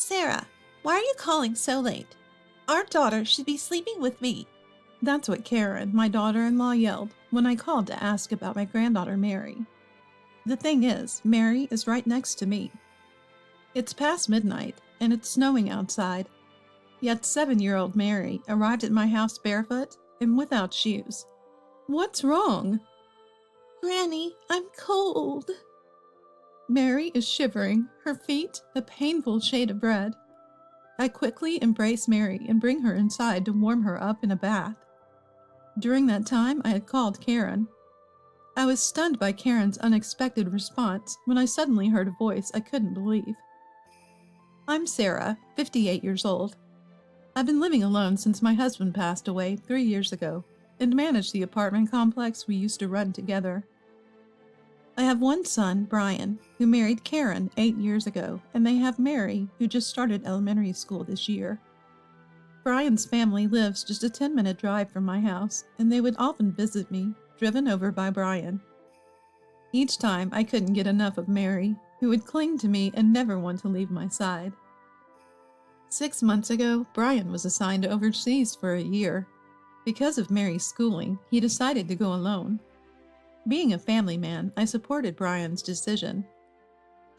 Sarah, why are you calling so late? Our daughter should be sleeping with me. That's what Karen, my daughter-in-law, yelled when I called to ask about my granddaughter Mary. The thing is, Mary is right next to me. It's past midnight, and it's snowing outside. Yet 7-year-old Mary arrived at my house barefoot and without shoes. What's wrong? Granny, I'm cold. Mary is shivering, her feet a painful shade of red. I quickly embrace Mary and bring her inside to warm her up in a bath. During that time, I had called Karen. I was stunned by Karen's unexpected response when I suddenly heard a voice I couldn't believe. I'm Sarah, 58 years old. I've been living alone since my husband passed away 3 years ago and manage the apartment complex we used to run together. I have one son, Brian, who married Karen 8 years ago, and they have Mary, who just started elementary school this year. Brian's family lives just a 10-minute drive from my house, and they would often visit me, driven over by Brian. Each time, I couldn't get enough of Mary, who would cling to me and never want to leave my side. 6 months ago, Brian was assigned overseas for a year. Because of Mary's schooling, he decided to go alone. Being a family man, I supported Brian's decision.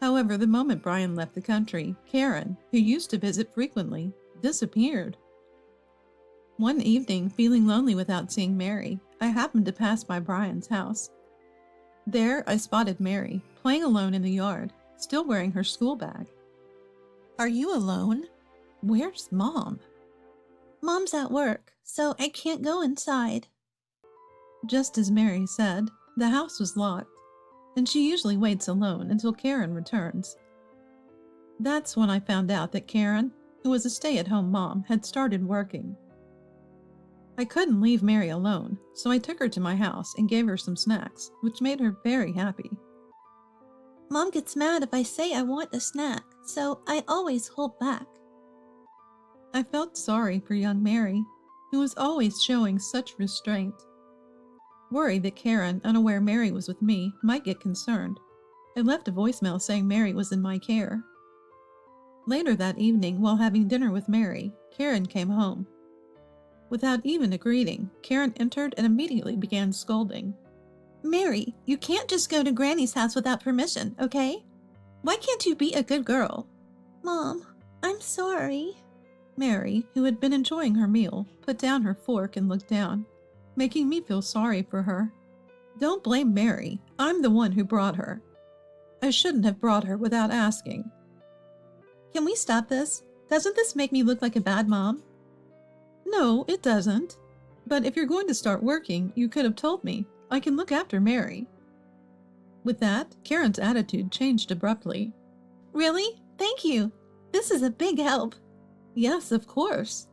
However, the moment Brian left the country, Karen, who used to visit frequently, disappeared. One evening, feeling lonely without seeing Mary, I happened to pass by Brian's house. There, I spotted Mary, playing alone in the yard, still wearing her school bag. Are you alone? Where's Mom? Mom's at work, so I can't go inside. Just as Mary said, the house was locked, and she usually waits alone until Karen returns. That's when I found out that Karen, who was a stay-at-home mom, had started working. I couldn't leave Mary alone, so I took her to my house and gave her some snacks, which made her very happy. Mom gets mad if I say I want a snack, so I always hold back. I felt sorry for young Mary, who was always showing such restraint. Worried that Karen, unaware Mary was with me, might get concerned, I left a voicemail saying Mary was in my care. Later that evening, while having dinner with Mary, Karen came home. Without even a greeting, Karen entered and immediately began scolding. Mary, you can't just go to Granny's house without permission, okay? Why can't you be a good girl? Mom, I'm sorry. Mary, who had been enjoying her meal, put down her fork and looked down, making me feel sorry for her. Don't blame Mary. I'm the one who brought her. I shouldn't have brought her without asking. Can we stop this? Doesn't this make me look like a bad mom? No, it doesn't. But if you're going to start working, you could have told me. I can look after Mary. With that, Karen's attitude changed abruptly. Really? Thank you. This is a big help. Yes, of course.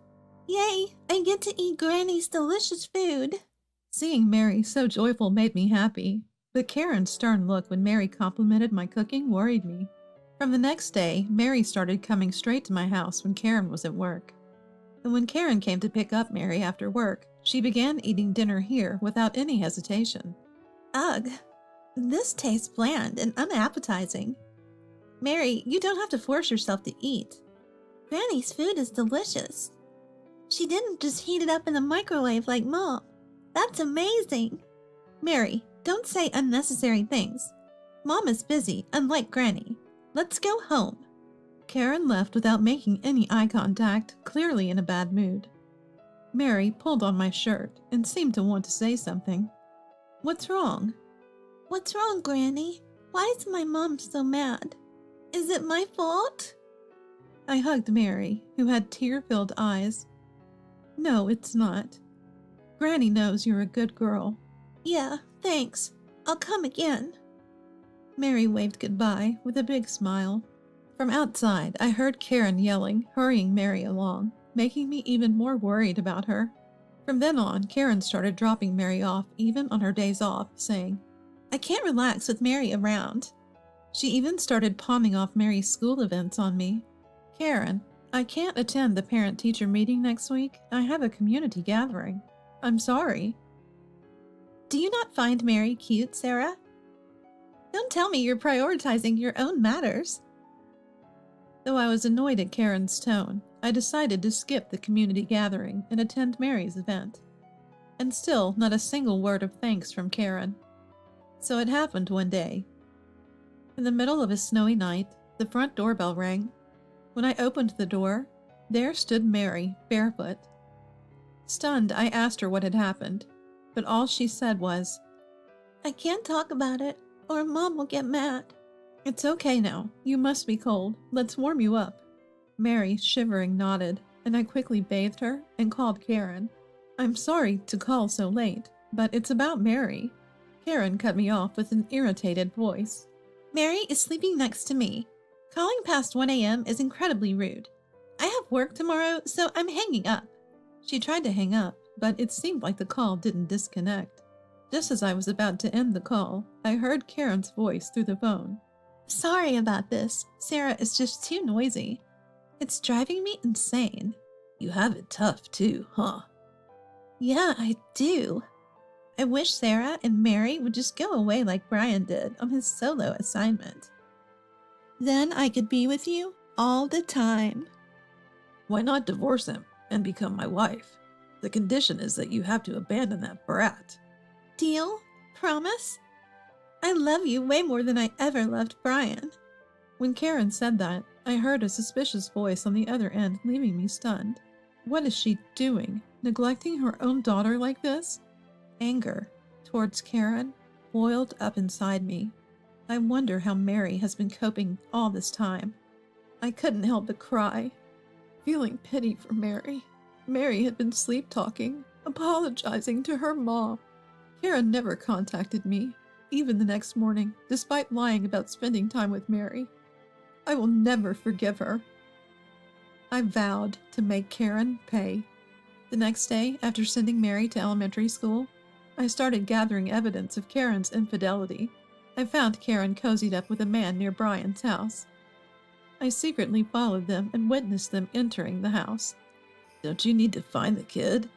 Yay, I get to eat Granny's delicious food. Seeing Mary so joyful made me happy, but Karen's stern look when Mary complimented my cooking worried me. From the next day, Mary started coming straight to my house when Karen was at work. And when Karen came to pick up Mary after work, she began eating dinner here without any hesitation. Ugh, this tastes bland and unappetizing. Mary, you don't have to force yourself to eat. Granny's food is delicious. She didn't just heat it up in the microwave like Mom. That's amazing. Mary, don't say unnecessary things. Mom is busy, unlike Granny. Let's go home. Karen left without making any eye contact, clearly in a bad mood. Mary pulled on my shirt and seemed to want to say something. What's wrong? What's wrong, Granny? Why is my mom so mad? Is it my fault? I hugged Mary, who had tear-filled eyes. No, it's not. Granny knows you're a good girl. Yeah, thanks. I'll come again. Mary waved goodbye with a big smile. From outside, I heard Karen yelling, hurrying Mary along, making me even more worried about her. From then on, Karen started dropping Mary off even on her days off, saying, I can't relax with Mary around. She even started palming off Mary's school events on me. Karen, I can't attend the parent-teacher meeting next week. I have a community gathering. I'm sorry. Do you not find Mary cute, Sarah? Don't tell me you're prioritizing your own matters. Though I was annoyed at Karen's tone, I decided to skip the community gathering and attend Mary's event. And still, not a single word of thanks from Karen. So it happened one day. In the middle of a snowy night, the front doorbell rang. When I opened the door, there stood Mary, barefoot. Stunned, I asked her what had happened, but all she said was, I can't talk about it, or Mom will get mad. It's okay now. You must be cold. Let's warm you up. Mary, shivering, nodded, and I quickly bathed her and called Karen. I'm sorry to call so late, but it's about Mary. Karen cut me off with an irritated voice. Mary is sleeping next to me. Calling past 1 a.m. is incredibly rude. I have work tomorrow, so I'm hanging up. She tried to hang up, but it seemed like the call didn't disconnect. Just as I was about to end the call, I heard Karen's voice through the phone. Sorry about this. Sarah is just too noisy. It's driving me insane. You have it tough too, huh? Yeah, I do. I wish Sarah and Mary would just go away like Brian did on his solo assignment. Then I could be with you all the time. Why not divorce him and become my wife? The condition is that you have to abandon that brat. Deal? Promise? I love you way more than I ever loved Brian. When Karen said that, I heard a suspicious voice on the other end, leaving me stunned. What is she doing? Neglecting her own daughter like this? Anger towards Karen boiled up inside me. I wonder how Mary has been coping all this time. I couldn't help but cry, feeling pity for Mary. Mary had been sleep-talking, apologizing to her mom. Karen never contacted me, even the next morning, despite lying about spending time with Mary. I will never forgive her. I vowed to make Karen pay. The next day, after sending Mary to elementary school, I started gathering evidence of Karen's infidelity. I found Karen cozied up with a man near Brian's house. I secretly followed them and witnessed them entering the house. Don't you need to find the kid?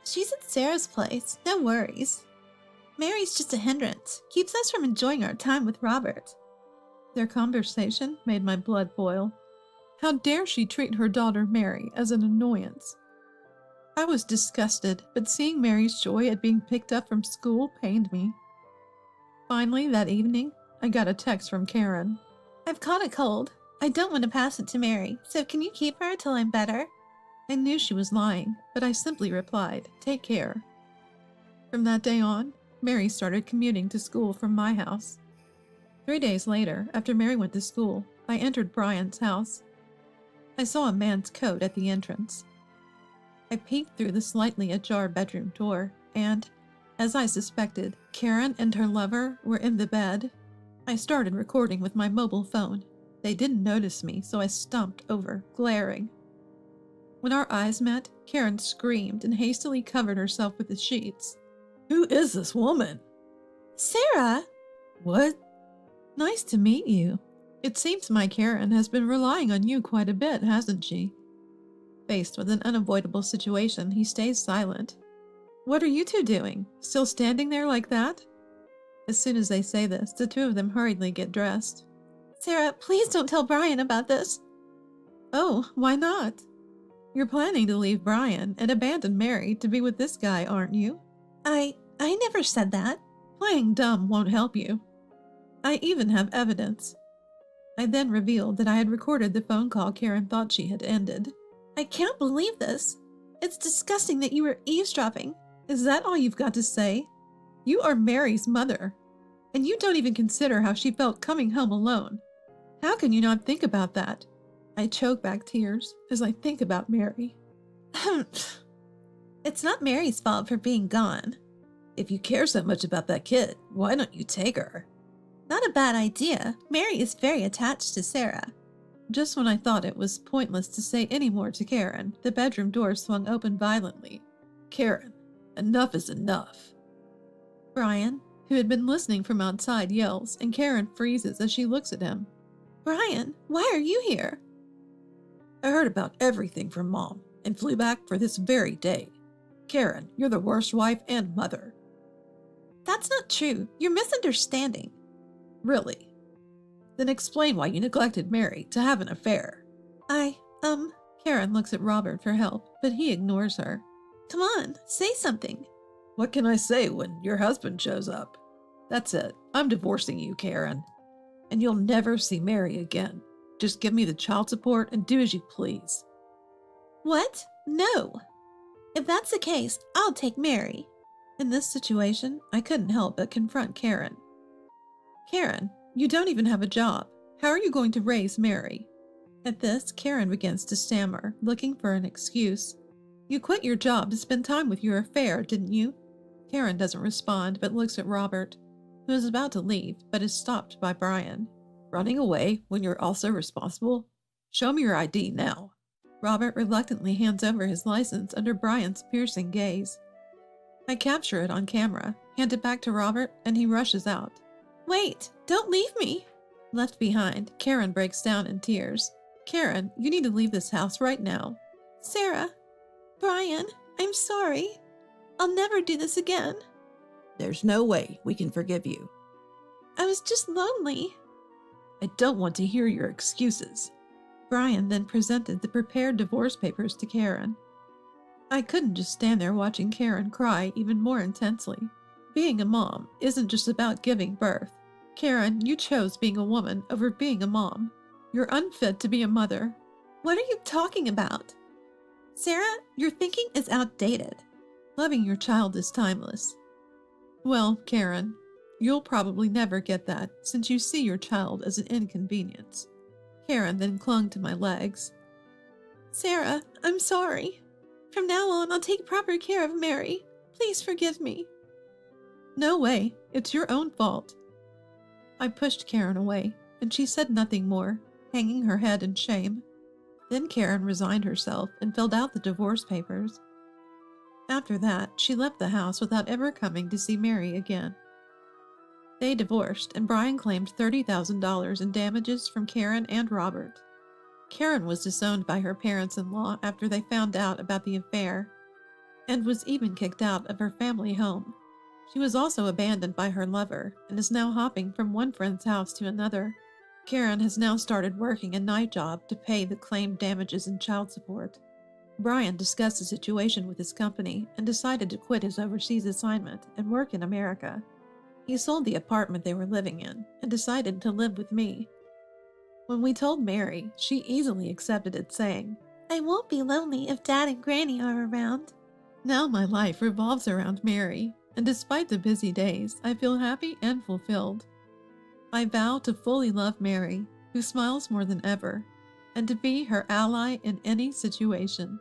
She's at Sarah's place, no worries. Mary's just a hindrance, keeps us from enjoying our time with Robert. Their conversation made my blood boil. How dare she treat her daughter Mary as an annoyance? I was disgusted, but seeing Mary's joy at being picked up from school pained me. Finally, that evening, I got a text from Karen. I've caught a cold. I don't want to pass it to Mary, so can you keep her till I'm better? I knew she was lying, but I simply replied, take care. From that day on, Mary started commuting to school from my house. 3 days later, after Mary went to school, I entered Brian's house. I saw a man's coat at the entrance. I peeked through the slightly ajar bedroom door, and, as I suspected, Karen and her lover were in the bed. I started recording with my mobile phone. They didn't notice me, so I stomped over, glaring. When our eyes met, Karen screamed and hastily covered herself with the sheets. Who is this woman? Sarah! What? Nice to meet you. It seems my Karen has been relying on you quite a bit, hasn't she? Faced with an unavoidable situation, he stays silent. What are you two doing? Still standing there like that? As soon as they say this, the two of them hurriedly get dressed. Sarah, please don't tell Brian about this. Oh, why not? You're planning to leave Brian and abandon Mary to be with this guy, aren't you? I never said that. Playing dumb won't help you. I even have evidence. I then revealed that I had recorded the phone call Karen thought she had ended. I can't believe this. It's disgusting that you were eavesdropping. Is that all you've got to say? You are Mary's mother, and you don't even consider how she felt coming home alone. How can you not think about that? I choke back tears as I think about Mary. It's not Mary's fault for being gone. If you care so much about that kid, why don't you take her? Not a bad idea. Mary is very attached to Sarah. Just when I thought it was pointless to say any more to Karen, the bedroom door swung open violently. Karen, enough is enough. Brian, who had been listening from outside, yells, and Karen freezes as she looks at him. Brian, why are you here? I heard about everything from Mom and flew back for this very day. Karen, you're the worst wife and mother. That's not true. You're misunderstanding. Really? Then explain why you neglected Mary to have an affair. Karen looks at Robert for help, but he ignores her. Come on, say something. What can I say when your husband shows up? That's it. I'm divorcing you, Karen. And you'll never see Mary again. Just give me the child support and do as you please. What? No. If that's the case, I'll take Mary. In this situation, I couldn't help but confront Karen. Karen, you don't even have a job. How are you going to raise Mary? At this, Karen begins to stammer, looking for an excuse. You quit your job to spend time with your affair, didn't you? Karen doesn't respond, but looks at Robert, who is about to leave, but is stopped by Brian. Running away when you're also responsible? Show me your ID now. Robert reluctantly hands over his license under Brian's piercing gaze. I capture it on camera, hand it back to Robert, and he rushes out. Wait, don't leave me. Left behind, Karen breaks down in tears. Karen, you need to leave this house right now. Sarah, Brian, I'm sorry. I'll never do this again. There's no way we can forgive you. I was just lonely. I don't want to hear your excuses. Brian then presented the prepared divorce papers to Karen. I couldn't just stand there watching Karen cry even more intensely. Being a mom isn't just about giving birth. Karen, you chose being a woman over being a mom. You're unfit to be a mother. What are you talking about? Sarah, your thinking is outdated. Loving your child is timeless. Well, Karen, you'll probably never get that since you see your child as an inconvenience. Karen then clung to my legs. Sarah, I'm sorry. From now on, I'll take proper care of Mary. Please forgive me. No way. It's your own fault. I pushed Karen away, and she said nothing more, hanging her head in shame. Then Karen resigned herself and filled out the divorce papers. After that, she left the house without ever coming to see Mary again. They divorced, and Brian claimed $30,000 in damages from Karen and Robert. Karen was disowned by her parents-in-law after they found out about the affair, and was even kicked out of her family home. She was also abandoned by her lover, and is now hopping from one friend's house to another. Karen has now started working a night job to pay the claimed damages and child support. Brian discussed the situation with his company and decided to quit his overseas assignment and work in America. He sold the apartment they were living in and decided to live with me. When we told Mary, she easily accepted it, saying, I won't be lonely if Dad and Granny are around. Now my life revolves around Mary, and despite the busy days, I feel happy and fulfilled. I vow to fully love Mary, who smiles more than ever, and to be her ally in any situation.